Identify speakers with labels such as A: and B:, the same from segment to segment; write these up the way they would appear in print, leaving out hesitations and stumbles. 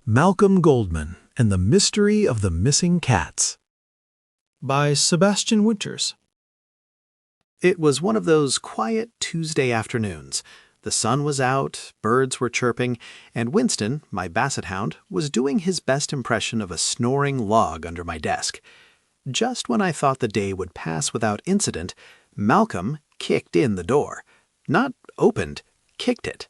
A: Malcolm Goldman and the Mystery of the Missing Cats by Sebastian Winters. It was one of those quiet Tuesday afternoons. The sun was out, birds were chirping, and Winston, my basset hound, was doing his best impression of a snoring log under my desk. Just when I thought the day would pass without incident, Malcolm kicked in the door. Not opened, kicked it.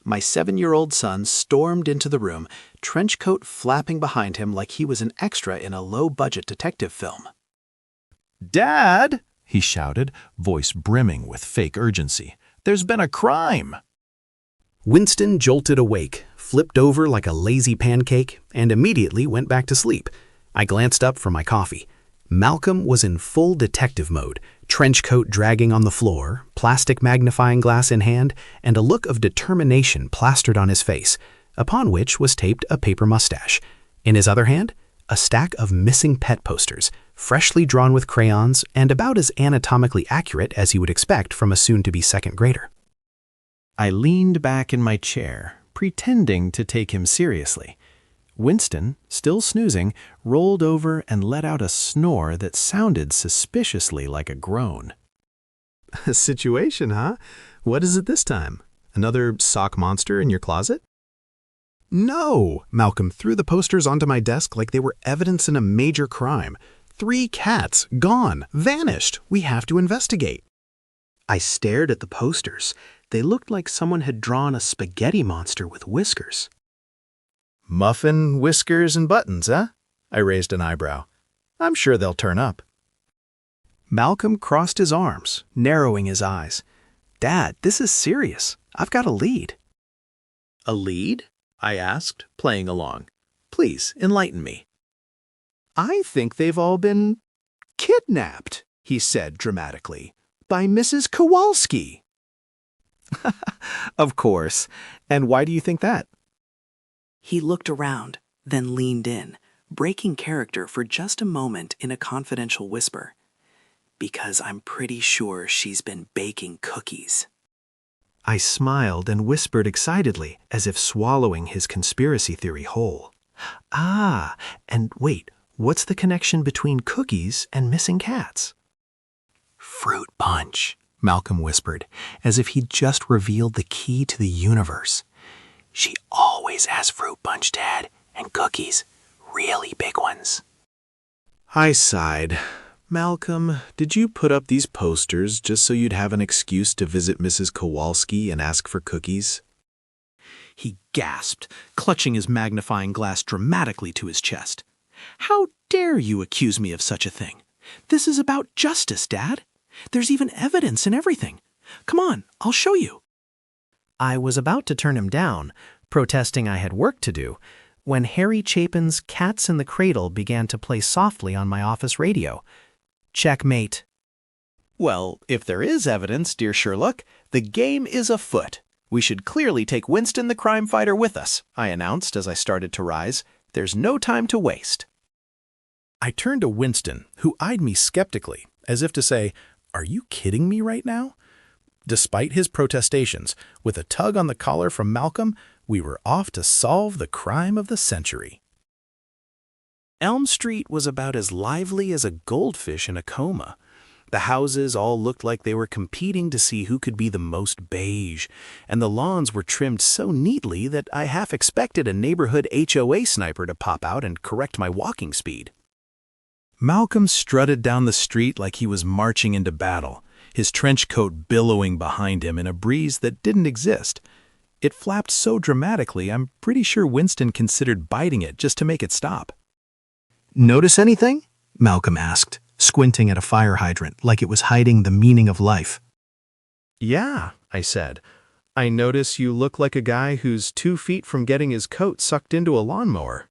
A: My 7-year-old son stormed into the room, trench coat flapping behind him like he was an extra in a low-budget detective film.
B: "Dad!" he shouted, voice brimming with fake urgency. "There's been a crime!"
C: Winston jolted awake, flipped over like a lazy pancake, and immediately went back to sleep. I glanced up for my coffee. Malcolm was in full detective mode, trench coat dragging on the floor, plastic magnifying glass in hand, and a look of determination plastered on his face, upon which was taped a paper mustache. In his other hand, a stack of missing pet posters, freshly drawn with crayons and about as anatomically accurate as you would expect from a soon-to-be second grader.
B: I leaned back in my chair, pretending to take him seriously. Winston, still snoozing, rolled over and let out a snore that sounded suspiciously like a groan.
A: A situation, huh? What is it this time? Another sock monster in your closet? No! Malcolm threw the posters onto my desk like they were evidence in a major crime. 3 cats, gone, vanished. We have to investigate. I stared at the posters. They looked like someone had drawn a spaghetti monster with whiskers. Muffin, whiskers, and buttons, huh? I raised an eyebrow. I'm sure they'll turn up. Malcolm crossed his arms, narrowing his eyes. Dad, this is serious. I've got a lead. A lead? I asked, playing along. Please, enlighten me. I think they've all been kidnapped, he said dramatically, by Mrs. Kowalski. Of course. And why do you think that?
D: He looked around, then leaned in, breaking character for just a moment in a confidential whisper. Because I'm pretty sure she's been baking cookies.
A: I smiled and whispered excitedly, as if swallowing his conspiracy theory whole. Ah, and wait, what's the connection between cookies and missing cats? Fruit punch, Malcolm whispered, as if he'd just revealed the key to the universe. She always has fruit punch, Dad, and cookies, really big ones. I sighed. Malcolm, did you put up these posters just so you'd have an excuse to visit Mrs. Kowalski and ask for cookies? He gasped, clutching his magnifying glass dramatically to his chest. How dare you accuse me of such a thing? This is about justice, Dad. There's even evidence and everything. Come on, I'll show you. I was about to turn him down, protesting I had work to do, when Harry Chapin's Cats in the Cradle began to play softly on my office radio. Checkmate. Well, if there is evidence, dear Sherlock, the game is afoot. We should clearly take Winston the crime fighter with us, I announced as I started to rise. There's no time to waste. I turned to Winston, who eyed me skeptically, as if to say, "Are you kidding me right now?" Despite his protestations, with a tug on the collar from Malcolm, we were off to solve the crime of the century. Elm Street was about as lively as a goldfish in a coma. The houses all looked like they were competing to see who could be the most beige, and the lawns were trimmed so neatly that I half expected a neighborhood HOA sniper to pop out and correct my walking speed. Malcolm strutted down the street like he was marching into battle, his trench coat billowing behind him in a breeze that didn't exist. It flapped so dramatically, I'm pretty sure Winston considered biting it just to make it stop. Notice anything? Malcolm asked, squinting at a fire hydrant like it was hiding the meaning of life. Yeah, I said. I notice you look like a guy who's 2 feet from getting his coat sucked into a lawnmower.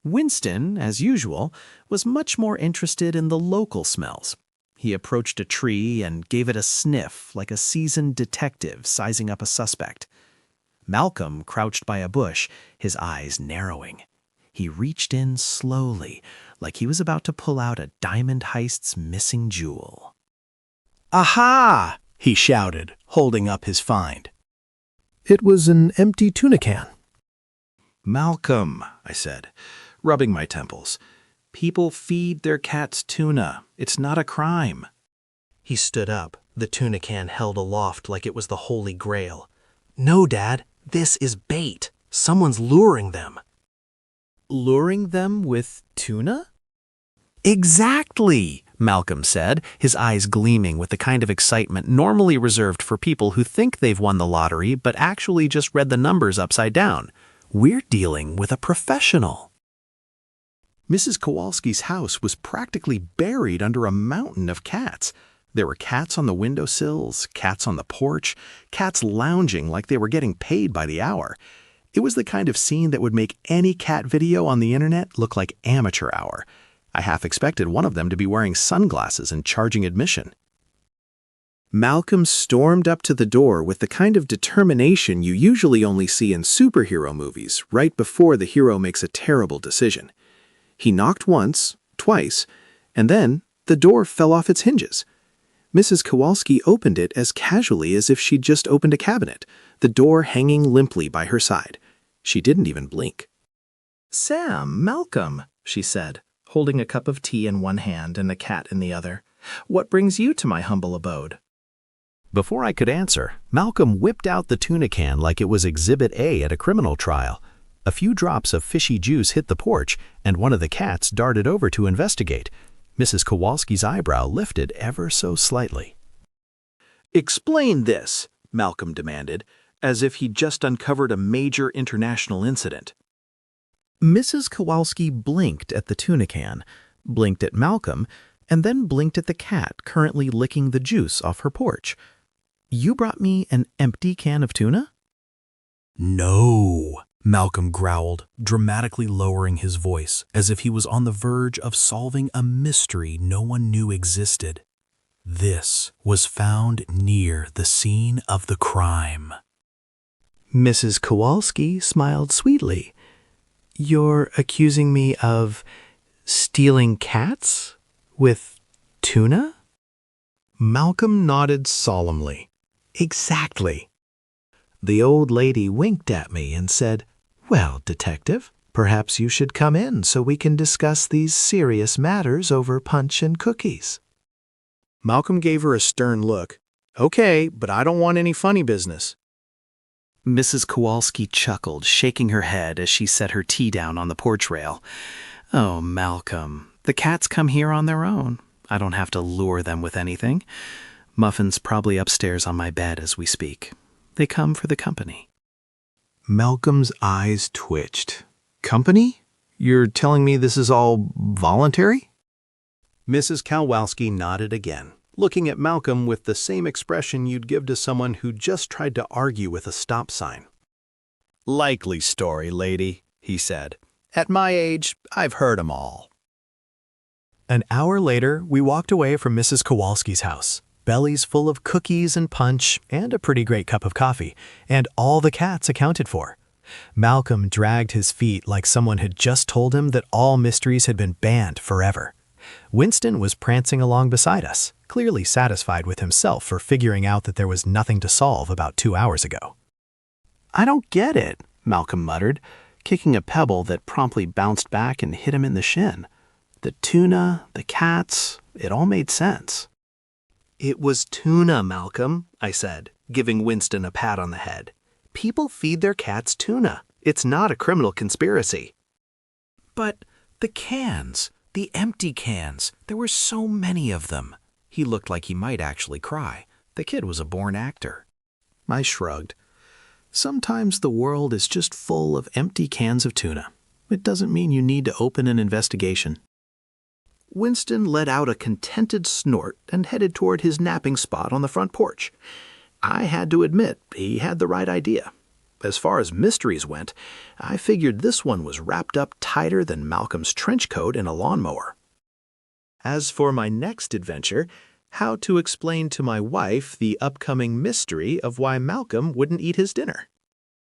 A: Winston, as usual, was much more interested in the local smells. He approached a tree and gave it a sniff like a seasoned detective sizing up a suspect. Malcolm crouched by a bush, his eyes narrowing. He reached in slowly, like he was about to pull out a diamond heist's missing jewel. Aha! He shouted, holding up his find. It was an empty tuna can. Malcolm, I said, rubbing my temples. People feed their cats tuna. It's not a crime. He stood up, the tuna can held aloft like it was the Holy Grail. No, Dad, this is bait. Someone's luring them.
B: Luring them with tuna?
C: Exactly, Malcolm said, his eyes gleaming with the kind of excitement normally reserved for people who think they've won the lottery but actually just read the numbers upside down. We're dealing with a professional.
B: Mrs. Kowalski's house was practically buried under a mountain of cats. There were cats on the windowsills, cats on the porch, cats lounging like they were getting paid by the hour. It was the kind of scene that would make any cat video on the internet look like amateur hour. I half expected one of them to be wearing sunglasses and charging admission. Malcolm stormed up to the door with the kind of determination you usually only see in superhero movies right before the hero makes a terrible decision. He knocked once, twice, and then the door fell off its hinges. Mrs. Kowalski opened it as casually as if she'd just opened a cabinet, the door hanging limply by her side. She didn't even blink.
A: Sam, Malcolm, she said, holding a cup of tea in one hand and a cat in the other. What brings you to my humble abode?
C: Before I could answer, Malcolm whipped out the tuna can like it was Exhibit A at a criminal trial. A few drops of fishy juice hit the porch, and one of the cats darted over to investigate. Mrs. Kowalski's eyebrow lifted ever so slightly.
A: Explain this, Malcolm demanded, as if he'd just uncovered a major international incident.
B: Mrs. Kowalski blinked at the tuna can, blinked at Malcolm, and then blinked at the cat currently licking the juice off her porch. You brought me an empty can of tuna?
E: No, Malcolm growled, dramatically lowering his voice as if he was on the verge of solving a mystery no one knew existed. This was found near the scene of the crime.
A: Mrs. Kowalski smiled sweetly. You're accusing me of stealing cats with tuna?
B: Malcolm nodded solemnly.
A: Exactly. The old lady winked at me and said, Well, detective, perhaps you should come in so we can discuss these serious matters over punch and cookies.
B: Malcolm gave her a stern look. Okay, but I don't want any funny business.
C: Mrs. Kowalski chuckled, shaking her head as she set her tea down on the porch rail. Oh, Malcolm, the cats come here on their own. I don't have to lure them with anything. Muffin's probably upstairs on my bed as we speak. They come for the company.
B: Malcolm's eyes twitched. Company? You're telling me this is all voluntary? Mrs. Kowalski nodded again, looking at Malcolm with the same expression you'd give to someone who just tried to argue with a stop sign. Likely story, lady, he said. At my age, I've heard 'em all.
A: An hour later, we walked away from Mrs. Kowalski's house, bellies full of cookies and punch and a pretty great cup of coffee, and all the cats accounted for. Malcolm dragged his feet like someone had just told him that all mysteries had been banned forever. Winston was prancing along beside us, clearly satisfied with himself for figuring out that there was nothing to solve about 2 hours ago.
C: I don't get it, Malcolm muttered, kicking a pebble that promptly bounced back and hit him in the shin. The tuna, the cats, it all made sense.
A: It was tuna, Malcolm, I said, giving Winston a pat on the head. People feed their cats tuna. It's not a criminal conspiracy.
C: But the cans, the empty cans, there were so many of them. He looked like he might actually cry. The kid was a born actor. I shrugged. Sometimes the world is just full of empty cans of tuna. It doesn't mean you need to open an investigation. Winston let out a contented snort and headed toward his napping spot on the front porch. I had to admit he had the right idea. As far as mysteries went, I figured this one was wrapped up tighter than Malcolm's trench coat in a lawnmower. As for my next adventure, how to explain to my wife the upcoming mystery of why Malcolm wouldn't eat his dinner.